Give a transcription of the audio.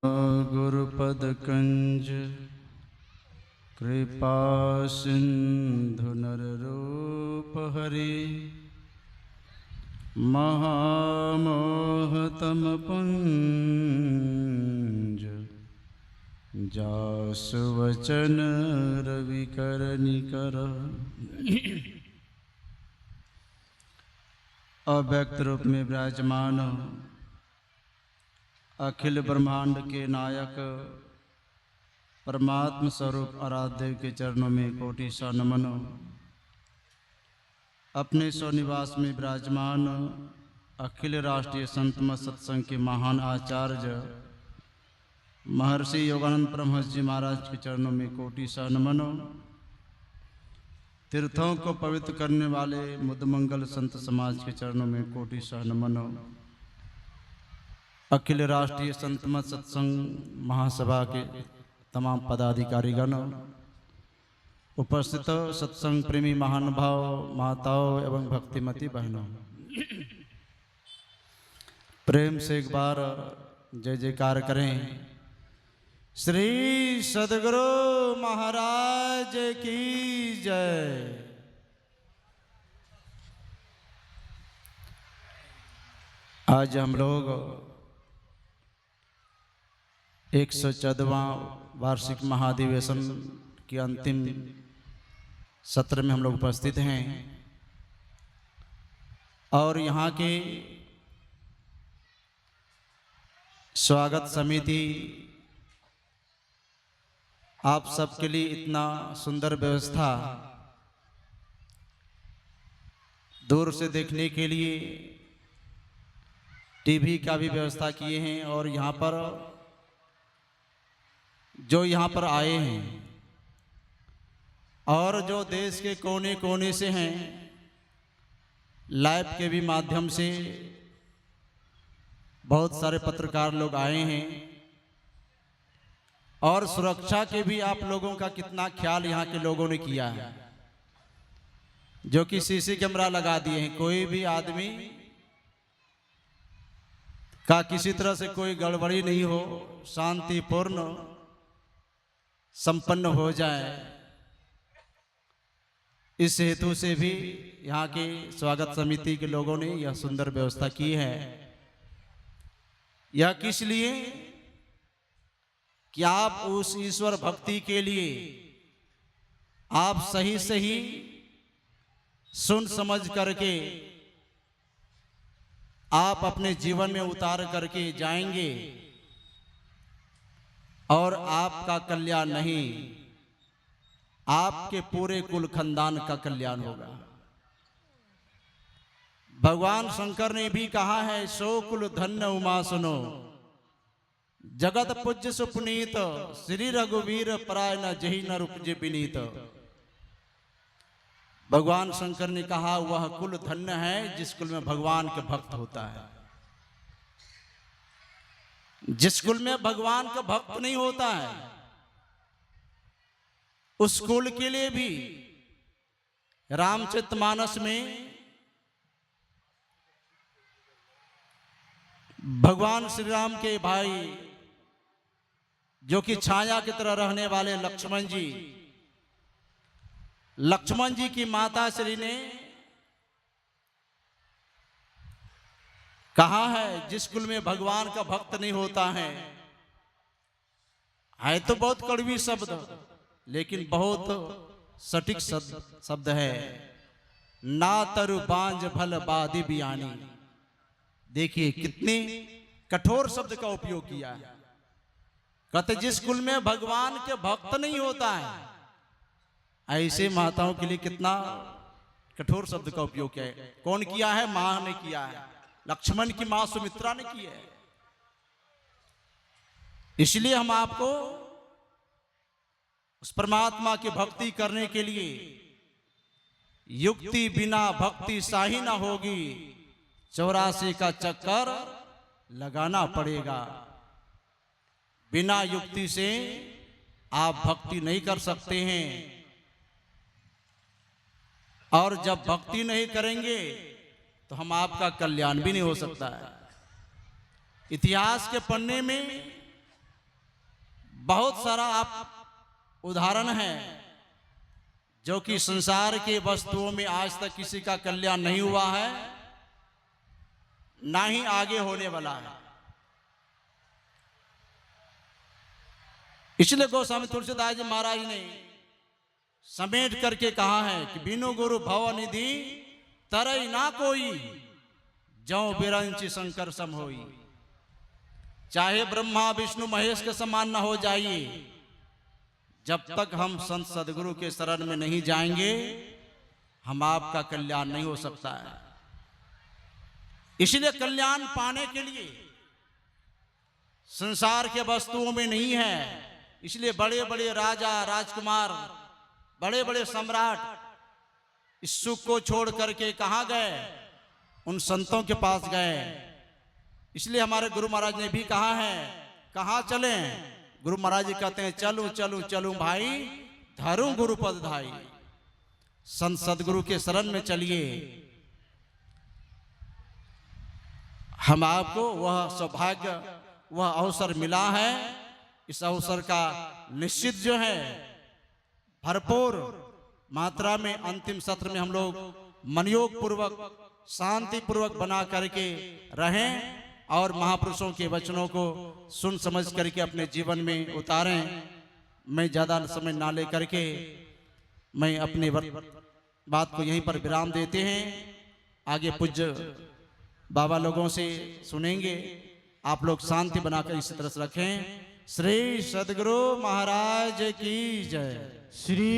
गुरुपद कंज कृपा सिंधु नररूप हरि महामोहतम पुंज जासु वचन रविकर निकर। अव्यक्त रूप में विराजमान अखिल ब्रह्मांड के नायक परमात्म स्वरूप आराध्य के चरणों में कोटि सा नमन। अपने स्वनिवास में विराजमान अखिल राष्ट्रीय संत मत सत्संग के महान आचार्य महर्षि योगानंद परमहंस जी महाराज के चरणों में कोटि सा नमन। तीर्थों को पवित्र करने वाले मुदमंगल संत समाज के चरणों में कोटि सा नमन। अखिल राष्ट्रीय संत मत सत्संग महासभा के तमाम पदाधिकारीगण, उपस्थित सत्संग प्रेमी महानुभाव, माताओं एवं भक्तिमती बहनों, प्रेम से एक बार जय जयकार करें। श्री सद्गुरु महाराज की जय। आज हम लोग 114वां वार्षिक महाधिवेशन के अंतिम सत्र में हम लोग उपस्थित हैं और यहाँ के स्वागत समिति आप सबके लिए इतना सुंदर व्यवस्था दूर से देखने के लिए टीवी का भी व्यवस्था किए हैं और यहाँ पर जो यहाँ पर आए हैं और जो देश के कोने कोने से हैं, लाइव के भी माध्यम से बहुत सारे पत्रकार लोग आए हैं और सुरक्षा के भी आप लोगों का कितना ख्याल यहाँ के लोगों ने किया है, जो कि सीसी कैमरा लगा दिए हैं। कोई भी आदमी का किसी तरह से कोई गड़बड़ी नहीं हो, शांतिपूर्ण संपन्न हो जाए, इस हेतु से भी यहाँ के स्वागत समिति के लोगों ने यह सुंदर व्यवस्था की है। यह किस लिए कि आप उस ईश्वर भक्ति के लिए आप सही सही सुन समझ करके आप अपने जीवन में उतार करके जाएंगे और आपका कल्याण नहीं, आपके पूरे कुल खानदान का कल्याण होगा। भगवान शंकर ने भी कहा है, सो कुल धन्य उमा सुनो, जगत पूज्य सुपुनीत, श्री रघुवीर पराय न जही न रुपजे विनीत। भगवान शंकर ने कहा वह कुल धन्य है जिस कुल में भगवान के भक्त होता है। जिस कुल में भगवान का भक्त नहीं होता है, उस कुल के लिए भी रामचरितमानस में भगवान श्री राम के भाई जो कि छाया की तरह रहने वाले लक्ष्मण जी की माता श्री ने कहा है, जिस कुल में भगवान का भक्त नहीं होता है तो बहुत कड़वी शब्द लेकिन बहुत सटीक शब्द है, ना तरु बांझ भल बादी बियानी। देखिए कितने कठोर शब्द का उपयोग किया है। कहते जिस कुल में भगवान के भक्त नहीं होता है, ऐसे माताओं के लिए कितना कठोर शब्द का उपयोग किया है। कौन किया है? मां ने किया है, लक्ष्मण की मां सुमित्रा ने की है। इसलिए हम आपको उस परमात्मा की भक्ति करने के लिए युक्ति बिना भक्ति साही ना होगी, 84 का चक्कर लगाना पड़ेगा। बिना युक्ति से आप भक्ति नहीं कर सकते हैं और जब भक्ति नहीं करेंगे तो हम आपका कल्याण भी नहीं हो सकता है। इतिहास के पन्ने में बहुत सारा आप उदाहरण है जो कि संसार के वस्तुओं में आज तक किसी का कल्याण नहीं हुआ है, ना ही आगे होने वाला है। इसलिए गोस्वामी तुलसीदास जी महाराज ने समेट करके कहा है कि बिनु गुरु भव निधि तरई ना कोई, जौ बिरंची शंकर सम होई। चाहे ब्रह्मा विष्णु महेश के समान न हो जाइए, जब तक हम संत सदगुरु के शरण में नहीं जाएंगे हम आपका कल्याण नहीं हो सकता है। इसलिए कल्याण पाने के लिए संसार के वस्तुओं में नहीं है। इसलिए बड़े बड़े राजा राजकुमार, बड़े बड़े सम्राट इस सुख को छोड़ करके कहां गए? उन संतों के पास गए। इसलिए हमारे गुरु महाराज ने भी कहा है, कहां चलें? गुरु महाराज जी कहते हैं चलूं चलूं चलूं भाई, धरूं गुरुपद धाई। संत सदगुरु के शरण में चलिए। हम आपको वह सौभाग्य, वह अवसर मिला है। इस अवसर का निश्चित जो है भरपूर मात्रा में अंतिम सत्र में हम लोग मनयोग पूर्वक, शांति पूर्वक बना करके रहें और महापुरुषों के वचनों को सुन समझ करके अपने जीवन में उतारें। मैं ज़्यादा समय ना ले करके मैं अपने बात को यहीं पर विराम देते हैं। आगे पूज्य बाबा लोगों से सुनेंगे। आप लोग शांति बनाकर इसी तरह से रखें। श्री सदगुरु महाराज की जय। श्री